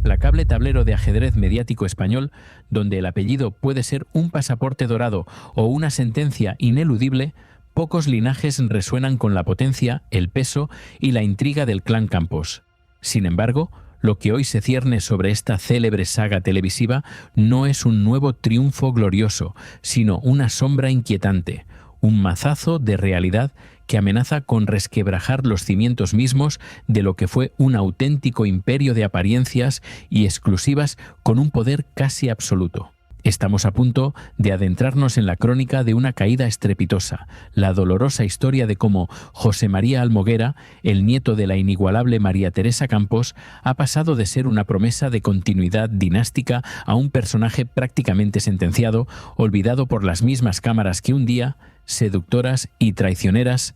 implacable tablero de ajedrez mediático español, donde el apellido puede ser un pasaporte dorado o una sentencia ineludible, pocos linajes resuenan con la potencia, el peso y la intriga del clan Campos. Sin embargo, lo que hoy se cierne sobre esta célebre saga televisiva no es un nuevo triunfo glorioso, sino una sombra inquietante, un mazazo de realidad que amenaza con resquebrajar los cimientos mismos de lo que fue un auténtico imperio de apariencias y exclusivas con un poder casi absoluto. Estamos a punto de adentrarnos en la crónica de una caída estrepitosa, la dolorosa historia de cómo José María Almoguera, el nieto de la inigualable María Teresa Campos, ha pasado de ser una promesa de continuidad dinástica a un personaje prácticamente sentenciado, olvidado por las mismas cámaras que un día, seductoras y traicioneras,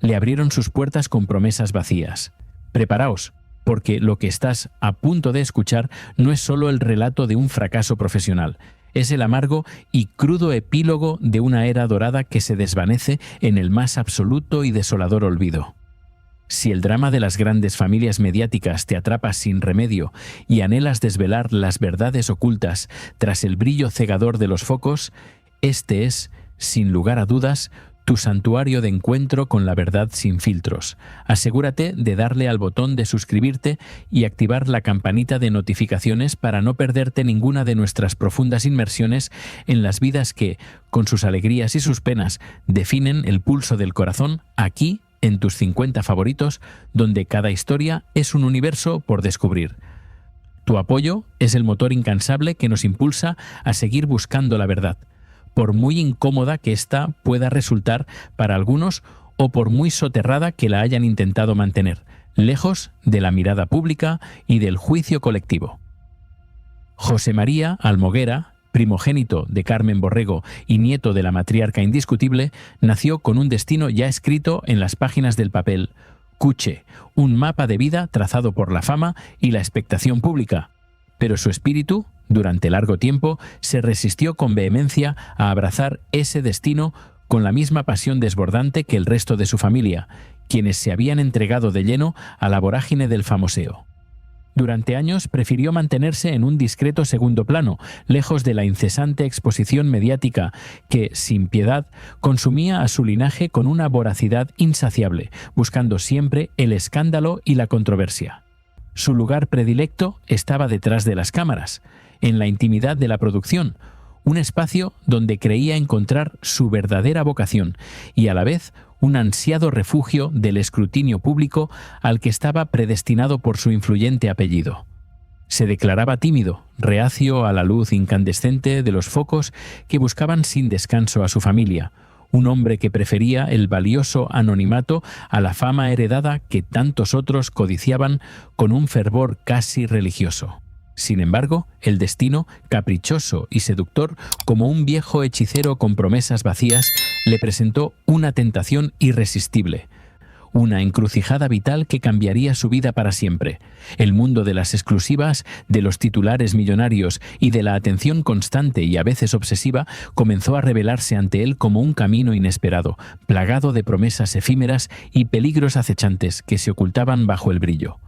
le abrieron sus puertas con promesas vacías. Preparaos, porque lo que estás a punto de escuchar no es solo el relato de un fracaso profesional, es el amargo y crudo epílogo de una era dorada que se desvanece en el más absoluto y desolador olvido. Si el drama de las grandes familias mediáticas te atrapa sin remedio y anhelas desvelar las verdades ocultas tras el brillo cegador de los focos, este es, sin lugar a dudas, tu santuario de encuentro con la verdad sin filtros. Asegúrate de darle al botón de suscribirte y activar la campanita de notificaciones para no perderte ninguna de nuestras profundas inmersiones en las vidas que, con sus alegrías y sus penas, definen el pulso del corazón aquí, en tus 50 favoritos, donde cada historia es un universo por descubrir. Tu apoyo es el motor incansable que nos impulsa a seguir buscando la verdad, por muy incómoda que ésta pueda resultar para algunos o por muy soterrada que la hayan intentado mantener, lejos de la mirada pública y del juicio colectivo. José María Almoguera, primogénito de Carmen Borrego y nieto de la matriarca indiscutible, nació con un destino ya escrito en las páginas del papel. Cuche, un mapa de vida trazado por la fama y la expectación pública. Pero su espíritu, durante largo tiempo, se resistió con vehemencia a abrazar ese destino con la misma pasión desbordante que el resto de su familia, quienes se habían entregado de lleno a la vorágine del famoseo. Durante años prefirió mantenerse en un discreto segundo plano, lejos de la incesante exposición mediática que, sin piedad, consumía a su linaje con una voracidad insaciable, buscando siempre el escándalo y la controversia. Su lugar predilecto estaba detrás de las cámaras, en la intimidad de la producción, un espacio donde creía encontrar su verdadera vocación y a la vez un ansiado refugio del escrutinio público al que estaba predestinado por su influyente apellido. Se declaraba tímido, reacio a la luz incandescente de los focos que buscaban sin descanso a su familia, un hombre que prefería el valioso anonimato a la fama heredada que tantos otros codiciaban con un fervor casi religioso. Sin embargo, el destino, caprichoso y seductor, como un viejo hechicero con promesas vacías, le presentó una tentación irresistible, una encrucijada vital que cambiaría su vida para siempre. El mundo de las exclusivas, de los titulares millonarios y de la atención constante y a veces obsesiva comenzó a revelarse ante él como un camino inesperado, plagado de promesas efímeras y peligros acechantes que se ocultaban bajo el brillo.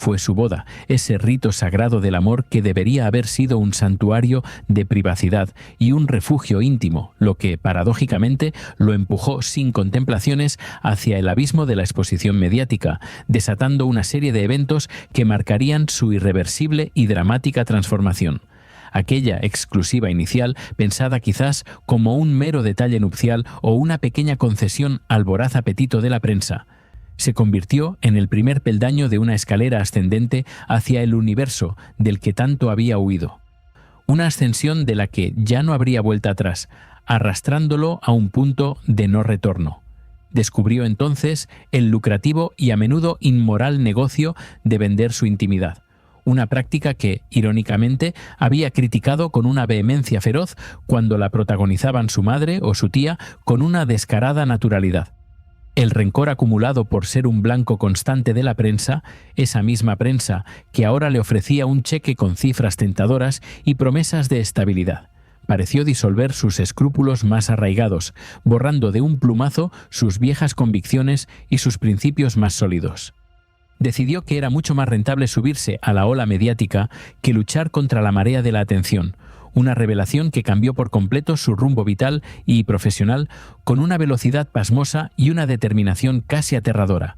Fue su boda, ese rito sagrado del amor que debería haber sido un santuario de privacidad y un refugio íntimo, lo que, paradójicamente, lo empujó sin contemplaciones hacia el abismo de la exposición mediática, desatando una serie de eventos que marcarían su irreversible y dramática transformación. Aquella exclusiva inicial, pensada quizás como un mero detalle nupcial o una pequeña concesión al voraz apetito de la prensa, se convirtió en el primer peldaño de una escalera ascendente hacia el universo del que tanto había huido. Una ascensión de la que ya no habría vuelta atrás, arrastrándolo a un punto de no retorno. Descubrió entonces el lucrativo y a menudo inmoral negocio de vender su intimidad, una práctica que, irónicamente, había criticado con una vehemencia feroz cuando la protagonizaban su madre o su tía con una descarada naturalidad. El rencor acumulado por ser un blanco constante de la prensa, esa misma prensa que ahora le ofrecía un cheque con cifras tentadoras y promesas de estabilidad, pareció disolver sus escrúpulos más arraigados, borrando de un plumazo sus viejas convicciones y sus principios más sólidos. decidió que era mucho más rentable subirse a la ola mediática que luchar contra la marea de la atención, una revelación que cambió por completo su rumbo vital y profesional con una velocidad pasmosa y una determinación casi aterradora.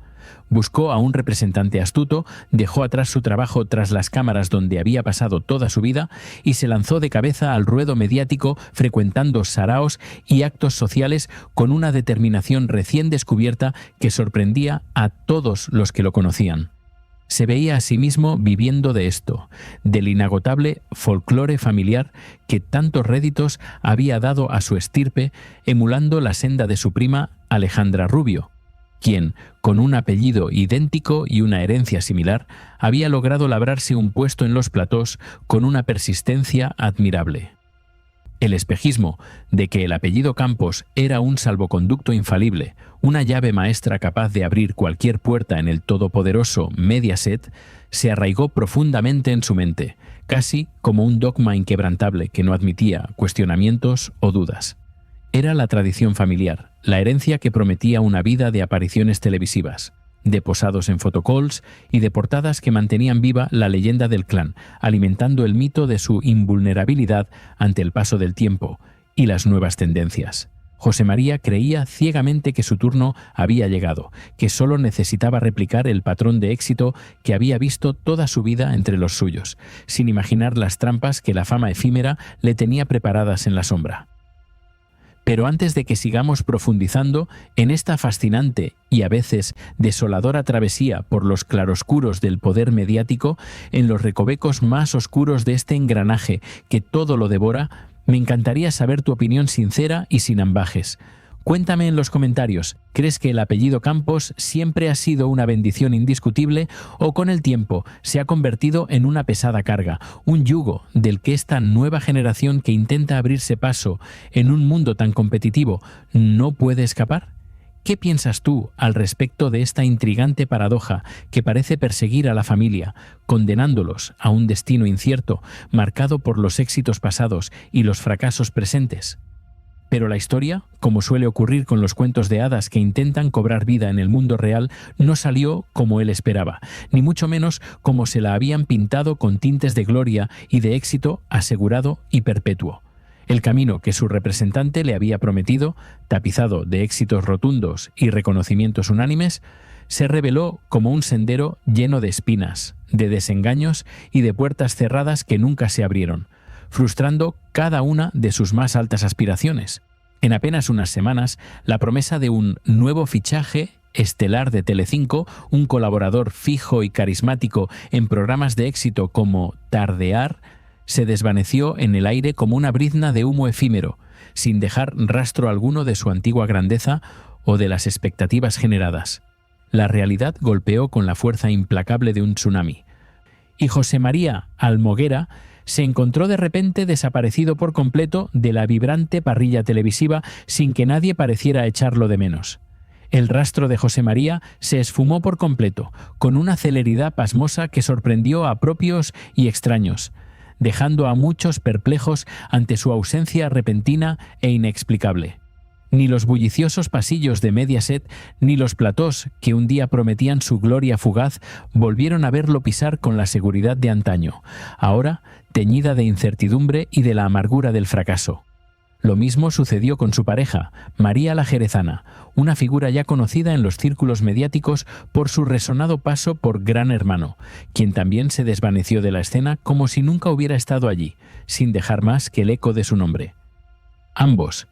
Buscó a un representante astuto, dejó atrás su trabajo tras las cámaras donde había pasado toda su vida y se lanzó de cabeza al ruedo mediático frecuentando saraos y actos sociales con una determinación recién descubierta que sorprendía a todos los que lo conocían. Se veía a sí mismo viviendo de esto, del inagotable folclore familiar que tantos réditos había dado a su estirpe, emulando la senda de su prima Alejandra Rubio, quien, con un apellido idéntico y una herencia similar, había logrado labrarse un puesto en los platós con una persistencia admirable. El espejismo de que el apellido Campos era un salvoconducto infalible, una llave maestra capaz de abrir cualquier puerta en el todopoderoso Mediaset, se arraigó profundamente en su mente, casi como un dogma inquebrantable que no admitía cuestionamientos o dudas. Era la tradición familiar, la herencia que prometía una vida de apariciones televisivas, de posados en photocalls y de portadas que mantenían viva la leyenda del clan, alimentando el mito de su invulnerabilidad ante el paso del tiempo y las nuevas tendencias. José María creía ciegamente que su turno había llegado, que solo necesitaba replicar el patrón de éxito que había visto toda su vida entre los suyos, sin imaginar las trampas que la fama efímera le tenía preparadas en la sombra. Pero antes de que sigamos profundizando en esta fascinante y a veces desoladora travesía por los claroscuros del poder mediático, en los recovecos más oscuros de este engranaje que todo lo devora, me encantaría saber tu opinión sincera y sin ambajes. Cuéntame en los comentarios, ¿crees que el apellido Campos siempre ha sido una bendición indiscutible o con el tiempo se ha convertido en una pesada carga, un yugo del que esta nueva generación que intenta abrirse paso en un mundo tan competitivo no puede escapar? ¿Qué piensas tú al respecto de esta intrigante paradoja que parece perseguir a la familia, condenándolos a un destino incierto, marcado por los éxitos pasados y los fracasos presentes? Pero la historia, como suele ocurrir con los cuentos de hadas que intentan cobrar vida en el mundo real, no salió como él esperaba, ni mucho menos como se la habían pintado con tintes de gloria y de éxito asegurado y perpetuo. El camino que su representante le había prometido, tapizado de éxitos rotundos y reconocimientos unánimes, se reveló como un sendero lleno de espinas, de desengaños y de puertas cerradas que nunca se abrieron, frustrando cada una de sus más altas aspiraciones. En apenas unas semanas, la promesa de un nuevo fichaje estelar de Telecinco, un colaborador fijo y carismático en programas de éxito como Tardear, se desvaneció en el aire como una brizna de humo efímero, sin dejar rastro alguno de su antigua grandeza o de las expectativas generadas. La realidad golpeó con la fuerza implacable de un tsunami. Y José María Almoguera se encontró de repente desaparecido por completo de la vibrante parrilla televisiva sin que nadie pareciera echarlo de menos. El rastro de José María se esfumó por completo, con una celeridad pasmosa que sorprendió a propios y extraños, dejando a muchos perplejos ante su ausencia repentina e inexplicable. Ni los bulliciosos pasillos de Mediaset, ni los platós que un día prometían su gloria fugaz, volvieron a verlo pisar con la seguridad de antaño, ahora teñida de incertidumbre y de la amargura del fracaso. Lo mismo sucedió con su pareja, María la Jerezana, una figura ya conocida en los círculos mediáticos por su resonado paso por Gran Hermano, quien también se desvaneció de la escena como si nunca hubiera estado allí, sin dejar más que el eco de su nombre. Ambos,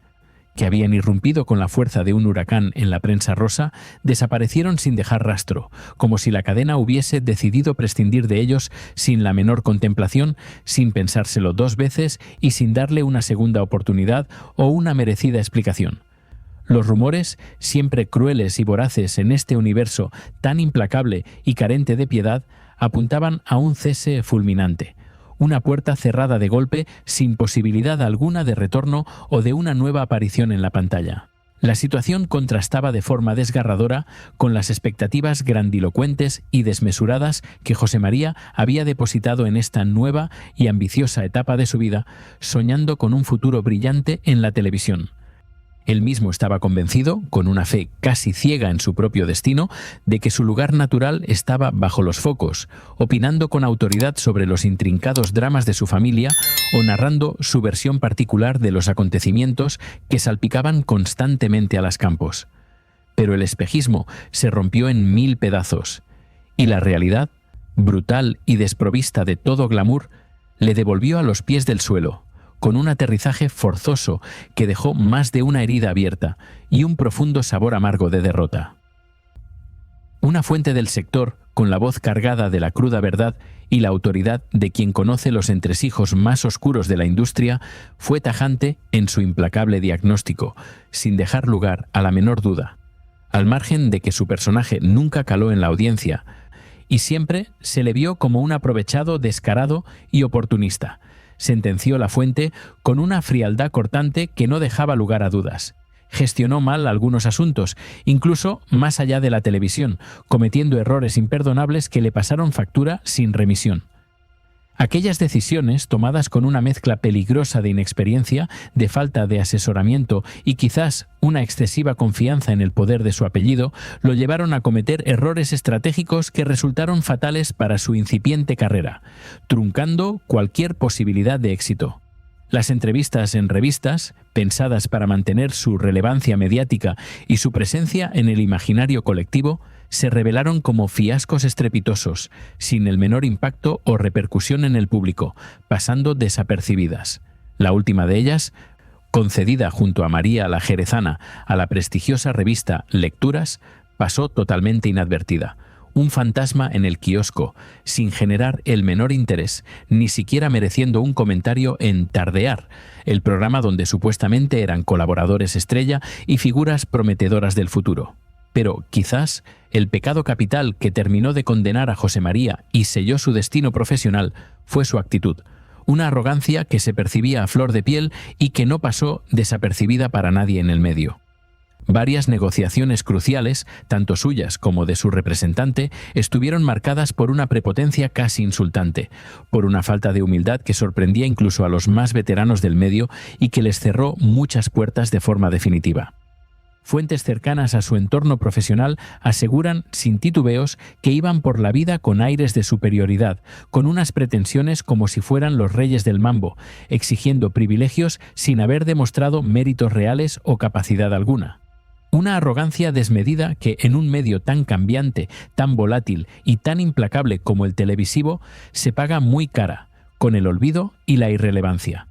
que habían irrumpido con la fuerza de un huracán en la prensa rosa, desaparecieron sin dejar rastro, como si la cadena hubiese decidido prescindir de ellos sin la menor contemplación, sin pensárselo dos veces y sin darle una segunda oportunidad o una merecida explicación. Los rumores, siempre crueles y voraces en este universo tan implacable y carente de piedad, apuntaban a un cese fulminante. Una puerta cerrada de golpe sin posibilidad alguna de retorno o de una nueva aparición en la pantalla. La situación contrastaba de forma desgarradora con las expectativas grandilocuentes y desmesuradas que José María había depositado en esta nueva y ambiciosa etapa de su vida, soñando con un futuro brillante en la televisión. Él mismo estaba convencido, con una fe casi ciega en su propio destino, de que su lugar natural estaba bajo los focos, opinando con autoridad sobre los intrincados dramas de su familia o narrando su versión particular de los acontecimientos que salpicaban constantemente a las Campos. Pero el espejismo se rompió en 1000 pedazos, y la realidad, brutal y desprovista de todo glamour, le devolvió a los pies del suelo, con un aterrizaje forzoso que dejó más de una herida abierta y un profundo sabor amargo de derrota. Una fuente del sector, con la voz cargada de la cruda verdad y la autoridad de quien conoce los entresijos más oscuros de la industria, fue tajante en su implacable diagnóstico, sin dejar lugar a la menor duda, al margen de que su personaje nunca caló en la audiencia, y siempre se le vio como un aprovechado descarado y oportunista, sentenció la fuente con una frialdad cortante que no dejaba lugar a dudas. Gestionó mal algunos asuntos, incluso más allá de la televisión, cometiendo errores imperdonables que le pasaron factura sin remisión. Aquellas decisiones, tomadas con una mezcla peligrosa de inexperiencia, de falta de asesoramiento y quizás una excesiva confianza en el poder de su apellido, lo llevaron a cometer errores estratégicos que resultaron fatales para su incipiente carrera, truncando cualquier posibilidad de éxito. Las entrevistas en revistas, pensadas para mantener su relevancia mediática y su presencia en el imaginario colectivo, se revelaron como fiascos estrepitosos, sin el menor impacto o repercusión en el público, pasando desapercibidas. La última de ellas, concedida junto a María la Jerezana a la prestigiosa revista Lecturas, pasó totalmente inadvertida. Un fantasma en el kiosco, sin generar el menor interés, ni siquiera mereciendo un comentario en Tardear, el programa donde supuestamente eran colaboradores estrella y figuras prometedoras del futuro. Pero quizás el pecado capital que terminó de condenar a José María y selló su destino profesional fue su actitud, una arrogancia que se percibía a flor de piel y que no pasó desapercibida para nadie en el medio. Varias negociaciones cruciales, tanto suyas como de su representante, estuvieron marcadas por una prepotencia casi insultante, por una falta de humildad que sorprendía incluso a los más veteranos del medio y que les cerró muchas puertas de forma definitiva. Fuentes cercanas a su entorno profesional aseguran sin titubeos que iban por la vida con aires de superioridad, con unas pretensiones como si fueran los reyes del mambo, exigiendo privilegios sin haber demostrado méritos reales o capacidad alguna. Una arrogancia desmedida que en un medio tan cambiante, tan volátil y tan implacable como el televisivo se paga muy cara, con el olvido y la irrelevancia.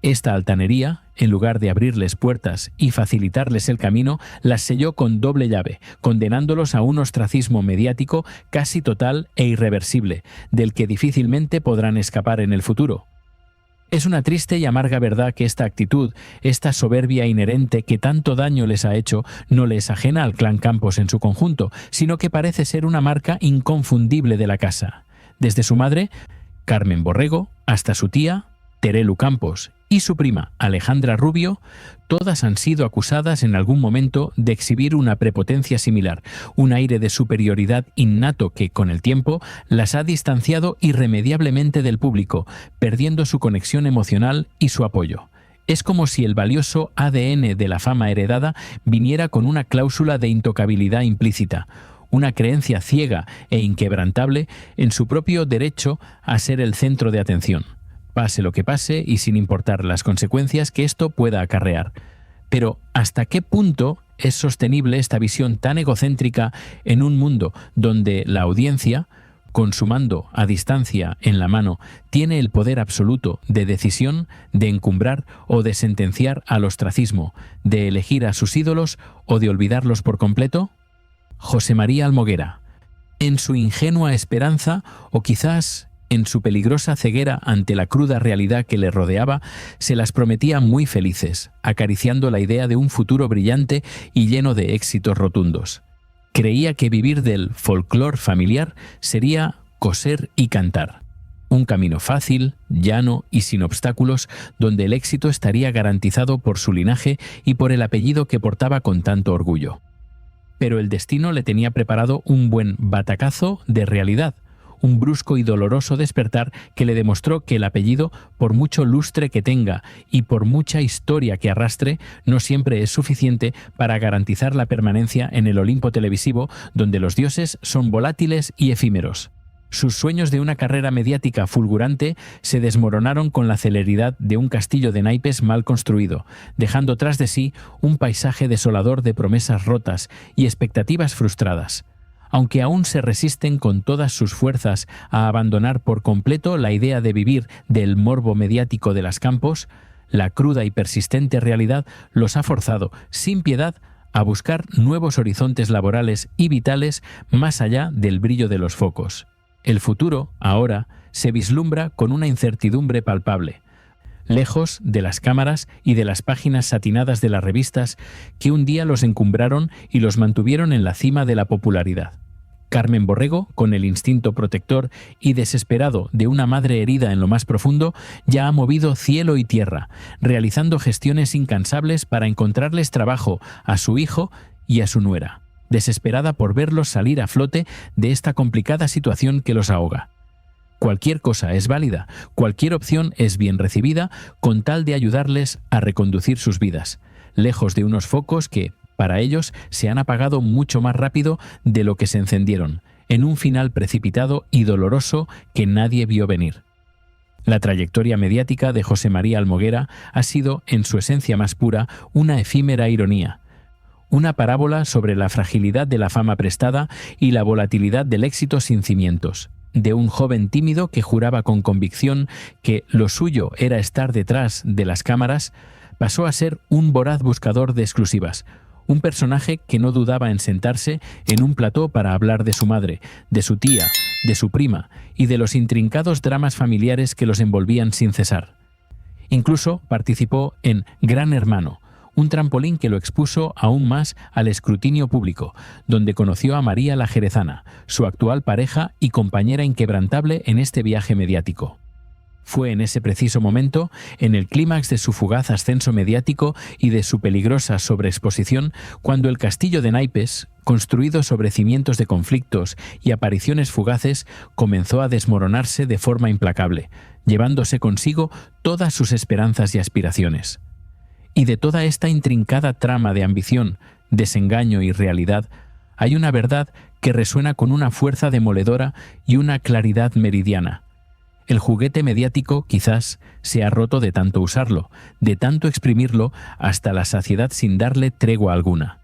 Esta altanería, en lugar de abrirles puertas y facilitarles el camino, las selló con doble llave, condenándolos a un ostracismo mediático casi total e irreversible, del que difícilmente podrán escapar en el futuro. Es una triste y amarga verdad que esta actitud, esta soberbia inherente que tanto daño les ha hecho, no les ajena al clan Campos en su conjunto, sino que parece ser una marca inconfundible de la casa. Desde su madre, Carmen Borrego, hasta su tía, Terelu Campos, y su prima, Alejandra Rubio, todas han sido acusadas en algún momento de exhibir una prepotencia similar, un aire de superioridad innato que, con el tiempo, las ha distanciado irremediablemente del público, perdiendo su conexión emocional y su apoyo. Es como si el valioso ADN de la fama heredada viniera con una cláusula de intocabilidad implícita, una creencia ciega e inquebrantable en su propio derecho a ser el centro de atención. Pase lo que pase y sin importar las consecuencias que esto pueda acarrear. Pero, ¿hasta qué punto es sostenible esta visión tan egocéntrica en un mundo donde la audiencia, con su mando a distancia en la mano, tiene el poder absoluto de decisión, de encumbrar o de sentenciar al ostracismo, de elegir a sus ídolos o de olvidarlos por completo? José María Almoguera, en su ingenua esperanza o quizás en su peligrosa ceguera ante la cruda realidad que le rodeaba, se las prometía muy felices, acariciando la idea de un futuro brillante y lleno de éxitos rotundos. Creía que vivir del folclore familiar sería coser y cantar. Un camino fácil, llano y sin obstáculos, donde el éxito estaría garantizado por su linaje y por el apellido que portaba con tanto orgullo. Pero el destino le tenía preparado un buen batacazo de realidad, un brusco y doloroso despertar que le demostró que el apellido, por mucho lustre que tenga y por mucha historia que arrastre, no siempre es suficiente para garantizar la permanencia en el Olimpo televisivo, donde los dioses son volátiles y efímeros. Sus sueños de una carrera mediática fulgurante se desmoronaron con la celeridad de un castillo de naipes mal construido, dejando tras de sí un paisaje desolador de promesas rotas y expectativas frustradas. Aunque aún se resisten con todas sus fuerzas a abandonar por completo la idea de vivir del morbo mediático de las campos, la cruda y persistente realidad los ha forzado, sin piedad, a buscar nuevos horizontes laborales y vitales más allá del brillo de los focos. El futuro, ahora, se vislumbra con una incertidumbre palpable, lejos de las cámaras y de las páginas satinadas de las revistas que un día los encumbraron y los mantuvieron en la cima de la popularidad. Carmen Borrego, con el instinto protector y desesperado de una madre herida en lo más profundo, ya ha movido cielo y tierra, realizando gestiones incansables para encontrarles trabajo a su hijo y a su nuera, desesperada por verlos salir a flote de esta complicada situación que los ahoga. Cualquier cosa es válida, cualquier opción es bien recibida, con tal de ayudarles a reconducir sus vidas, lejos de unos focos que, para ellos, se han apagado mucho más rápido de lo que se encendieron, en un final precipitado y doloroso que nadie vio venir. La trayectoria mediática de José María Almoguera ha sido, en su esencia más pura, una efímera ironía, una parábola sobre la fragilidad de la fama prestada y la volatilidad del éxito sin cimientos, de un joven tímido que juraba con convicción que lo suyo era estar detrás de las cámaras, pasó a ser un voraz buscador de exclusivas, un personaje que no dudaba en sentarse en un plató para hablar de su madre, de su tía, de su prima y de los intrincados dramas familiares que los envolvían sin cesar. Incluso participó en Gran Hermano, un trampolín que lo expuso aún más al escrutinio público, donde conoció a María la Jerezana, su actual pareja y compañera inquebrantable en este viaje mediático. Fue en ese preciso momento, en el clímax de su fugaz ascenso mediático y de su peligrosa sobreexposición, cuando el castillo de naipes, construido sobre cimientos de conflictos y apariciones fugaces, comenzó a desmoronarse de forma implacable, llevándose consigo todas sus esperanzas y aspiraciones. Y de toda esta intrincada trama de ambición, desengaño y realidad, hay una verdad que resuena con una fuerza demoledora y una claridad meridiana. El juguete mediático, quizás, se ha roto de tanto usarlo, de tanto exprimirlo hasta la saciedad sin darle tregua alguna.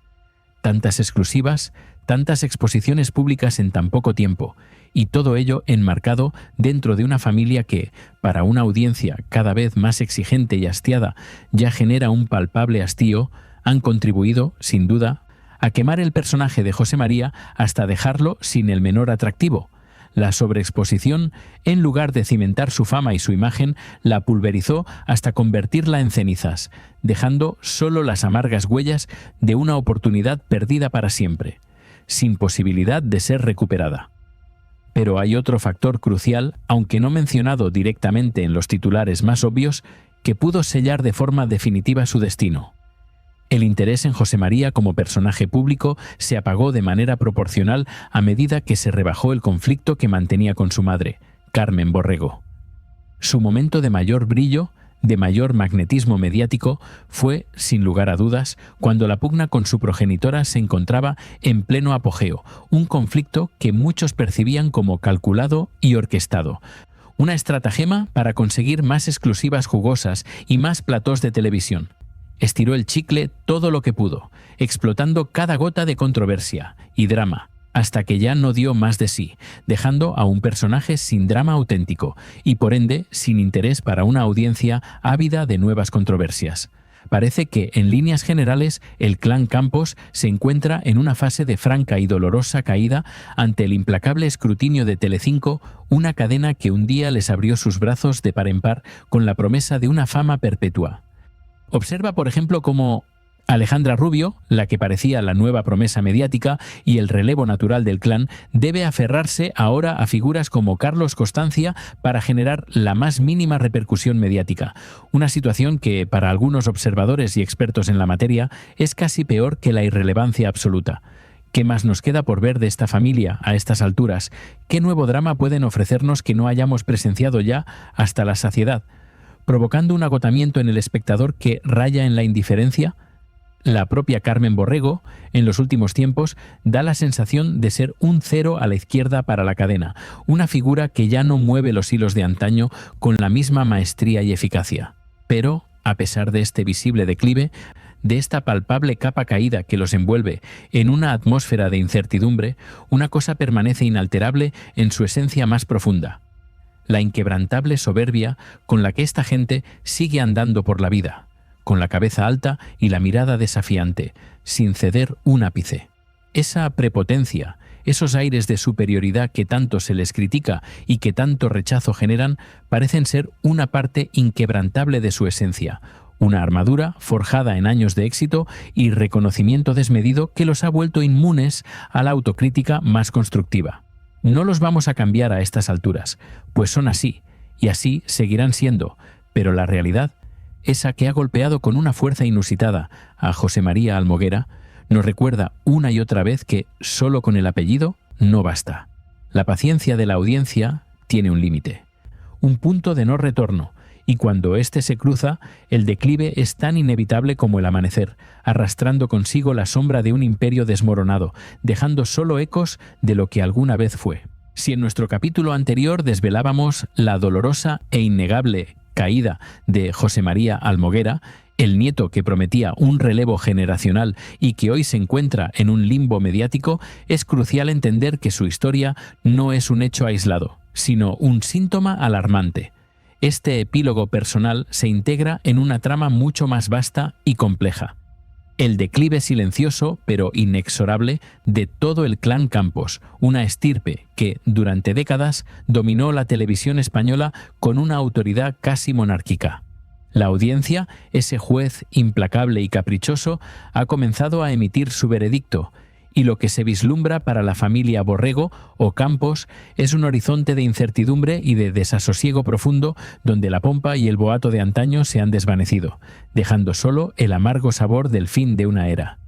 Tantas exclusivas, tantas exposiciones públicas en tan poco tiempo, y todo ello enmarcado dentro de una familia que, para una audiencia cada vez más exigente y hastiada, ya genera un palpable hastío, han contribuido, sin duda, a quemar el personaje de José María hasta dejarlo sin el menor atractivo. La sobreexposición, en lugar de cimentar su fama y su imagen, la pulverizó hasta convertirla en cenizas, dejando solo las amargas huellas de una oportunidad perdida para siempre, sin posibilidad de ser recuperada. Pero hay otro factor crucial, aunque no mencionado directamente en los titulares más obvios, que pudo sellar de forma definitiva su destino. El interés en José María como personaje público se apagó de manera proporcional a medida que se rebajó el conflicto que mantenía con su madre, Carmen Borrego. Su momento de mayor brillo, de mayor magnetismo mediático, fue, sin lugar a dudas, cuando la pugna con su progenitora se encontraba en pleno apogeo, un conflicto que muchos percibían como calculado y orquestado, una estratagema para conseguir más exclusivas jugosas y más platós de televisión. Estiró el chicle todo lo que pudo, explotando cada gota de controversia y drama, hasta que ya no dio más de sí, dejando a un personaje sin drama auténtico y por ende sin interés para una audiencia ávida de nuevas controversias. Parece que, en líneas generales, el clan Campos se encuentra en una fase de franca y dolorosa caída ante el implacable escrutinio de Telecinco, una cadena que un día les abrió sus brazos de par en par con la promesa de una fama perpetua. Observa, por ejemplo, cómo Alejandra Rubio, la que parecía la nueva promesa mediática y el relevo natural del clan, debe aferrarse ahora a figuras como Carlos Constancia para generar la más mínima repercusión mediática, una situación que, para algunos observadores y expertos en la materia, es casi peor que la irrelevancia absoluta. ¿Qué más nos queda por ver de esta familia a estas alturas? ¿Qué nuevo drama pueden ofrecernos que no hayamos presenciado ya hasta la saciedad, provocando un agotamiento en el espectador que raya en la indiferencia? La propia Carmen Borrego, en los últimos tiempos, da la sensación de ser un cero a la izquierda para la cadena, una figura que ya no mueve los hilos de antaño con la misma maestría y eficacia. Pero, a pesar de este visible declive, de esta palpable capa caída que los envuelve en una atmósfera de incertidumbre, una cosa permanece inalterable en su esencia más profunda: la inquebrantable soberbia con la que esta gente sigue andando por la vida, con la cabeza alta y la mirada desafiante, sin ceder un ápice. Esa prepotencia, esos aires de superioridad que tanto se les critica y que tanto rechazo generan, parecen ser una parte inquebrantable de su esencia, una armadura forjada en años de éxito y reconocimiento desmedido que los ha vuelto inmunes a la autocrítica más constructiva. No los vamos a cambiar a estas alturas, pues son así, y así seguirán siendo, pero la realidad, esa que ha golpeado con una fuerza inusitada a José María Almoguera, nos recuerda una y otra vez que solo con el apellido no basta. La paciencia de la audiencia tiene un límite, un punto de no retorno, y cuando éste se cruza, el declive es tan inevitable como el amanecer, arrastrando consigo la sombra de un imperio desmoronado, dejando solo ecos de lo que alguna vez fue. Si en nuestro capítulo anterior desvelábamos la dolorosa e innegable caída de José María Almoguera, el nieto que prometía un relevo generacional y que hoy se encuentra en un limbo mediático, es crucial entender que su historia no es un hecho aislado, sino un síntoma alarmante. Este epílogo personal se integra en una trama mucho más vasta y compleja: el declive silencioso pero inexorable de todo el clan Campos, una estirpe que, durante décadas, dominó la televisión española con una autoridad casi monárquica. La audiencia, ese juez implacable y caprichoso, ha comenzado a emitir su veredicto, y lo que se vislumbra para la familia Borrego o Campos es un horizonte de incertidumbre y de desasosiego profundo donde la pompa y el boato de antaño se han desvanecido, dejando solo el amargo sabor del fin de una era.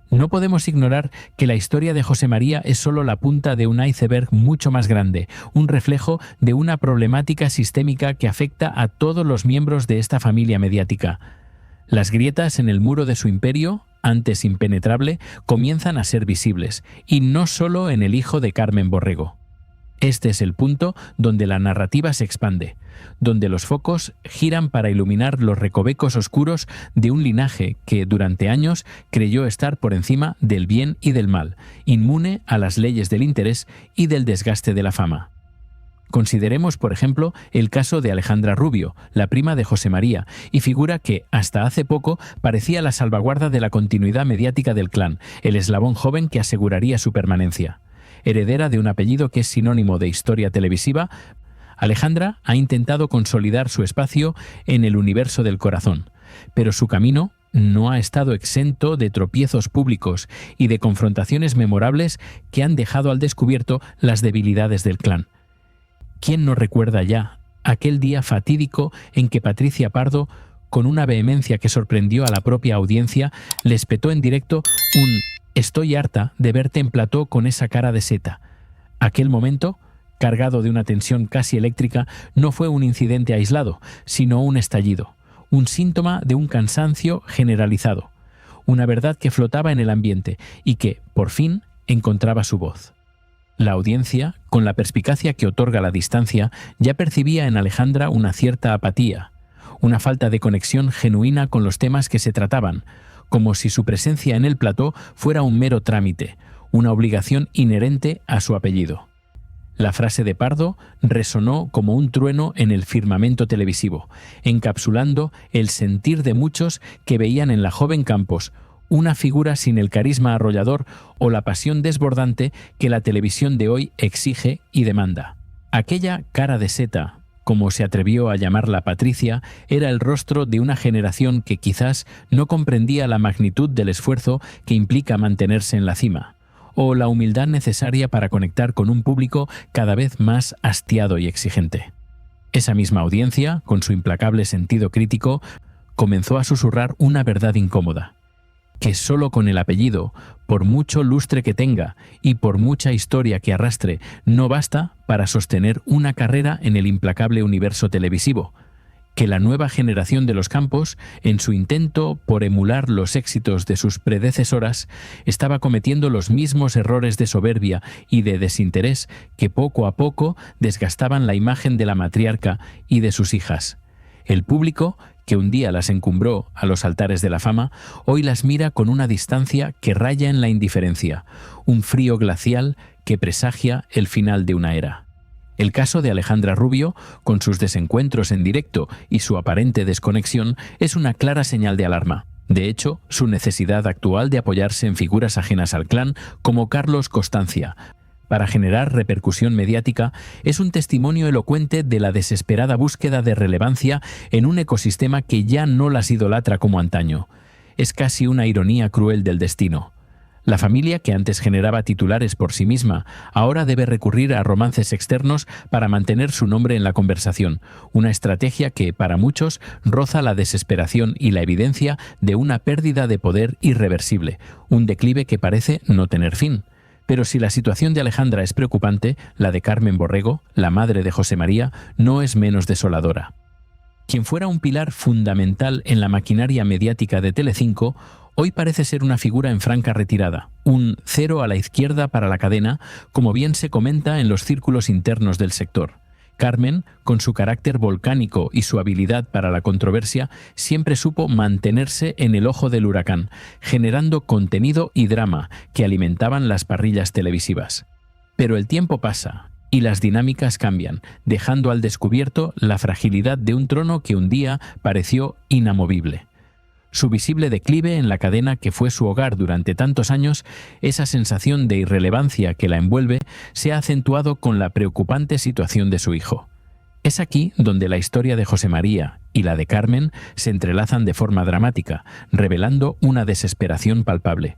No podemos ignorar que la historia de José María es solo la punta de un iceberg mucho más grande, un reflejo de una problemática sistémica que afecta a todos los miembros de esta familia mediática. Las grietas en el muro de su imperio, antes impenetrable, comienzan a ser visibles, y no solo en el hijo de Carmen Borrego. Este es el punto donde la narrativa se expande, donde los focos giran para iluminar los recovecos oscuros de un linaje que durante años creyó estar por encima del bien y del mal, inmune a las leyes del interés y del desgaste de la fama. Consideremos, por ejemplo, el caso de Alejandra Rubio, la prima de José María, y figura que, hasta hace poco, parecía la salvaguarda de la continuidad mediática del clan, el eslabón joven que aseguraría su permanencia. Heredera de un apellido que es sinónimo de historia televisiva, Alejandra ha intentado consolidar su espacio en el universo del corazón, pero su camino no ha estado exento de tropiezos públicos y de confrontaciones memorables que han dejado al descubierto las debilidades del clan. ¿Quién no recuerda ya aquel día fatídico en que Patricia Pardo, con una vehemencia que sorprendió a la propia audiencia, le espetó en directo un «Estoy harta de verte en plató con esa cara de seta»? Aquel momento, cargado de una tensión casi eléctrica, no fue un incidente aislado, sino un estallido, un síntoma de un cansancio generalizado, una verdad que flotaba en el ambiente y que, por fin, encontraba su voz. La audiencia, con la perspicacia que otorga la distancia, ya percibía en Alejandra una cierta apatía, una falta de conexión genuina con los temas que se trataban, como si su presencia en el plató fuera un mero trámite, una obligación inherente a su apellido. La frase de Pardo resonó como un trueno en el firmamento televisivo, encapsulando el sentir de muchos que veían en la joven Campos una figura sin el carisma arrollador o la pasión desbordante que la televisión de hoy exige y demanda. Aquella cara de seta, como se atrevió a llamarla Patricia, era el rostro de una generación que quizás no comprendía la magnitud del esfuerzo que implica mantenerse en la cima, o la humildad necesaria para conectar con un público cada vez más hastiado y exigente. Esa misma audiencia, con su implacable sentido crítico, comenzó a susurrar una verdad incómoda. que solo con el apellido, por mucho lustre que tenga y por mucha historia que arrastre, no basta para sostener una carrera en el implacable universo televisivo, que la nueva generación de los Campos, en su intento por emular los éxitos de sus predecesoras, estaba cometiendo los mismos errores de soberbia y de desinterés que poco a poco desgastaban la imagen de la matriarca y de sus hijas. El público, que un día las encumbró a los altares de la fama, hoy las mira con una distancia que raya en la indiferencia, un frío glacial que presagia el final de una era. El caso de Alejandra Rubio, con sus desencuentros en directo y su aparente desconexión, es una clara señal de alarma. De hecho, su necesidad actual de apoyarse en figuras ajenas al clan, como Carlos Constancia, para generar repercusión mediática, es un testimonio elocuente de la desesperada búsqueda de relevancia en un ecosistema que ya no las idolatra como antaño. Es casi una ironía cruel del destino. La familia, que antes generaba titulares por sí misma, ahora debe recurrir a romances externos para mantener su nombre en la conversación, una estrategia que, para muchos, roza la desesperación y la evidencia de una pérdida de poder irreversible, un declive que parece no tener fin. Pero si la situación de Alejandra es preocupante, la de Carmen Borrego, la madre de José María, no es menos desoladora. Quien fuera un pilar fundamental en la maquinaria mediática de Telecinco, hoy parece ser una figura en franca retirada, un cero a la izquierda para la cadena, como bien se comenta en los círculos internos del sector. Carmen, con su carácter volcánico y su habilidad para la controversia, siempre supo mantenerse en el ojo del huracán, generando contenido y drama que alimentaban las parrillas televisivas. Pero el tiempo pasa y las dinámicas cambian, dejando al descubierto la fragilidad de un trono que un día pareció inamovible. Su visible declive en la cadena que fue su hogar durante tantos años, esa sensación de irrelevancia que la envuelve, se ha acentuado con la preocupante situación de su hijo. Es aquí donde la historia de José María y la de Carmen se entrelazan de forma dramática, revelando una desesperación palpable.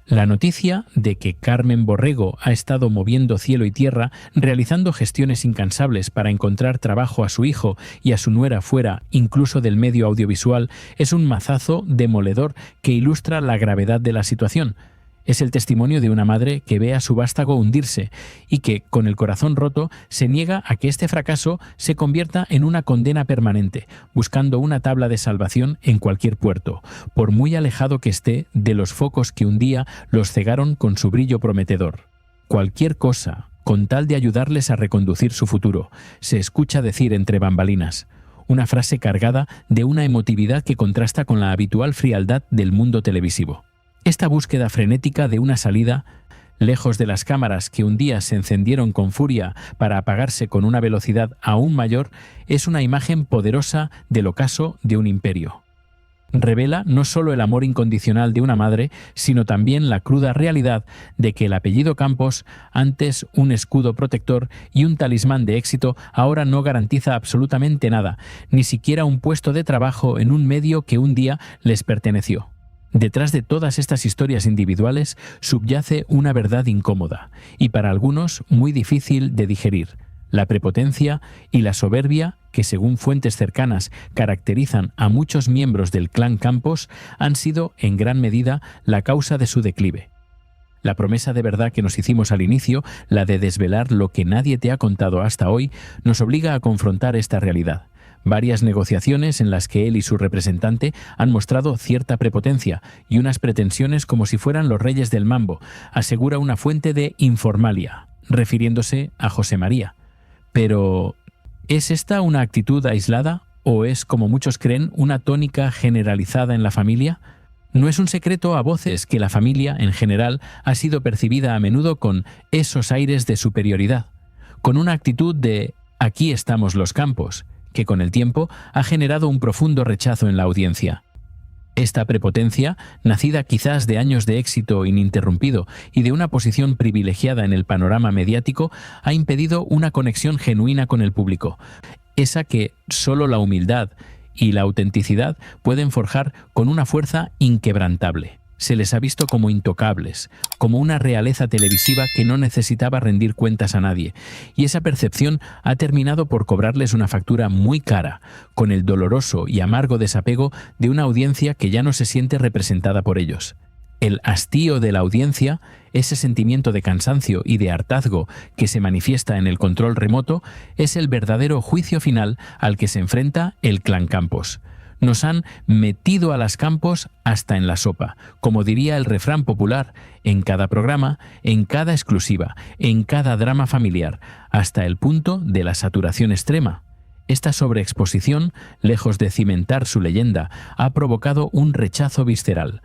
La noticia de que Carmen Borrego ha estado moviendo cielo y tierra, realizando gestiones incansables para encontrar trabajo a su hijo y a su nuera fuera incluso del medio audiovisual, es un mazazo demoledor que ilustra la gravedad de la situación. Es el testimonio de una madre que ve a su vástago hundirse y que, con el corazón roto, se niega a que este fracaso se convierta en una condena permanente, buscando una tabla de salvación en cualquier puerto, por muy alejado que esté de los focos que un día los cegaron con su brillo prometedor. Cualquier cosa, con tal de ayudarles a reconducir su futuro, se escucha decir entre bambalinas. Una frase cargada de una emotividad que contrasta con la habitual frialdad del mundo televisivo. Esta búsqueda frenética de una salida, lejos de las cámaras que un día se encendieron con furia para apagarse con una velocidad aún mayor, es una imagen poderosa del ocaso de un imperio. Revela no solo el amor incondicional de una madre, sino también la cruda realidad de que el apellido Campos, antes un escudo protector y un talismán de éxito, ahora no garantiza absolutamente nada, ni siquiera un puesto de trabajo en un medio que un día les perteneció. Detrás de todas estas historias individuales subyace una verdad incómoda y para algunos muy difícil de digerir: la prepotencia y la soberbia que, según fuentes cercanas, caracterizan a muchos miembros del clan Campos, han sido en gran medida la causa de su declive. La promesa de verdad que nos hicimos al inicio, la de desvelar lo que nadie te ha contado hasta hoy, nos obliga a confrontar esta realidad. Varias negociaciones en las que él y su representante han mostrado cierta prepotencia y unas pretensiones como si fueran los reyes del mambo, asegura una fuente de Informalia, refiriéndose a José María. Pero, ¿es esta una actitud aislada o es, como muchos creen, una tónica generalizada en la familia? No es un secreto a voces que la familia, en general, ha sido percibida a menudo con esos aires de superioridad, con una actitud de «aquí estamos los Campos», que con el tiempo ha generado un profundo rechazo en la audiencia. Esta prepotencia, nacida quizás de años de éxito ininterrumpido y de una posición privilegiada en el panorama mediático, ha impedido una conexión genuina con el público, esa que solo la humildad y la autenticidad pueden forjar con una fuerza inquebrantable. Se les ha visto como intocables, como una realeza televisiva que no necesitaba rendir cuentas a nadie, y esa percepción ha terminado por cobrarles una factura muy cara, con el doloroso y amargo desapego de una audiencia que ya no se siente representada por ellos. El hastío de la audiencia, ese sentimiento de cansancio y de hartazgo que se manifiesta en el control remoto, es el verdadero juicio final al que se enfrenta el Clan Campos. Nos han metido a las Campos hasta en la sopa, como diría el refrán popular, en cada programa, en cada exclusiva, en cada drama familiar, hasta el punto de la saturación extrema. Esta sobreexposición, lejos de cimentar su leyenda, ha provocado un rechazo visceral,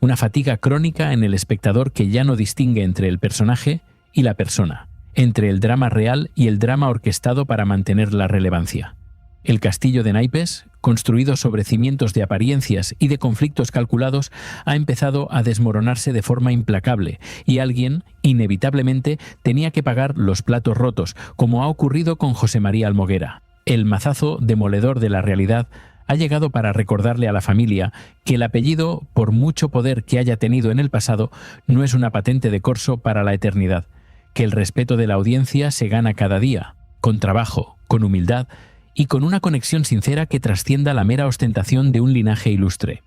una fatiga crónica en el espectador que ya no distingue entre el personaje y la persona, entre el drama real y el drama orquestado para mantener la relevancia. El castillo de naipes, construido sobre cimientos de apariencias y de conflictos calculados, ha empezado a desmoronarse de forma implacable y alguien, inevitablemente, tenía que pagar los platos rotos, como ha ocurrido con José María Almoguera. El mazazo demoledor de la realidad ha llegado para recordarle a la familia que el apellido, por mucho poder que haya tenido en el pasado, no es una patente de corso para la eternidad, que el respeto de la audiencia se gana cada día, con trabajo, con humildad, y con una conexión sincera que trascienda la mera ostentación de un linaje ilustre.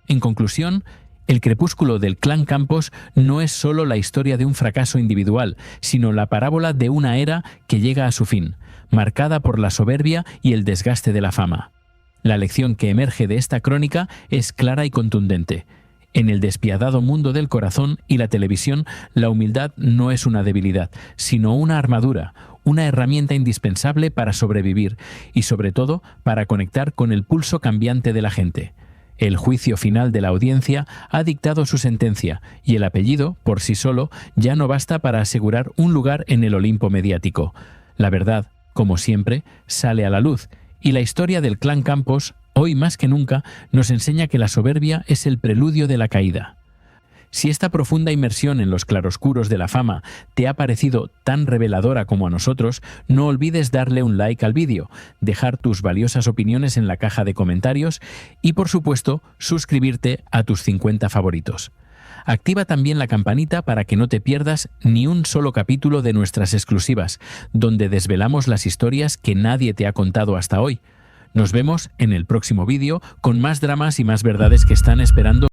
En conclusión, el crepúsculo del Clan Campos no es solo la historia de un fracaso individual, sino la parábola de una era que llega a su fin, marcada por la soberbia y el desgaste de la fama. La lección que emerge de esta crónica es clara y contundente. En el despiadado mundo del corazón y la televisión, la humildad no es una debilidad, sino una armadura, una herramienta indispensable para sobrevivir y, sobre todo, para conectar con el pulso cambiante de la gente. El juicio final de la audiencia ha dictado su sentencia y el apellido, por sí solo, ya no basta para asegurar un lugar en el Olimpo mediático. La verdad, como siempre, sale a la luz y la historia del Clan Campos, hoy más que nunca, nos enseña que la soberbia es el preludio de la caída. Si esta profunda inmersión en los claroscuros de la fama te ha parecido tan reveladora como a nosotros, no olvides darle un like al vídeo, dejar tus valiosas opiniones en la caja de comentarios y, por supuesto, suscribirte a tus 50 favoritos. Activa también la campanita para que no te pierdas ni un solo capítulo de nuestras exclusivas, donde desvelamos las historias que nadie te ha contado hasta hoy. Nos vemos en el próximo vídeo con más dramas y más verdades que están esperando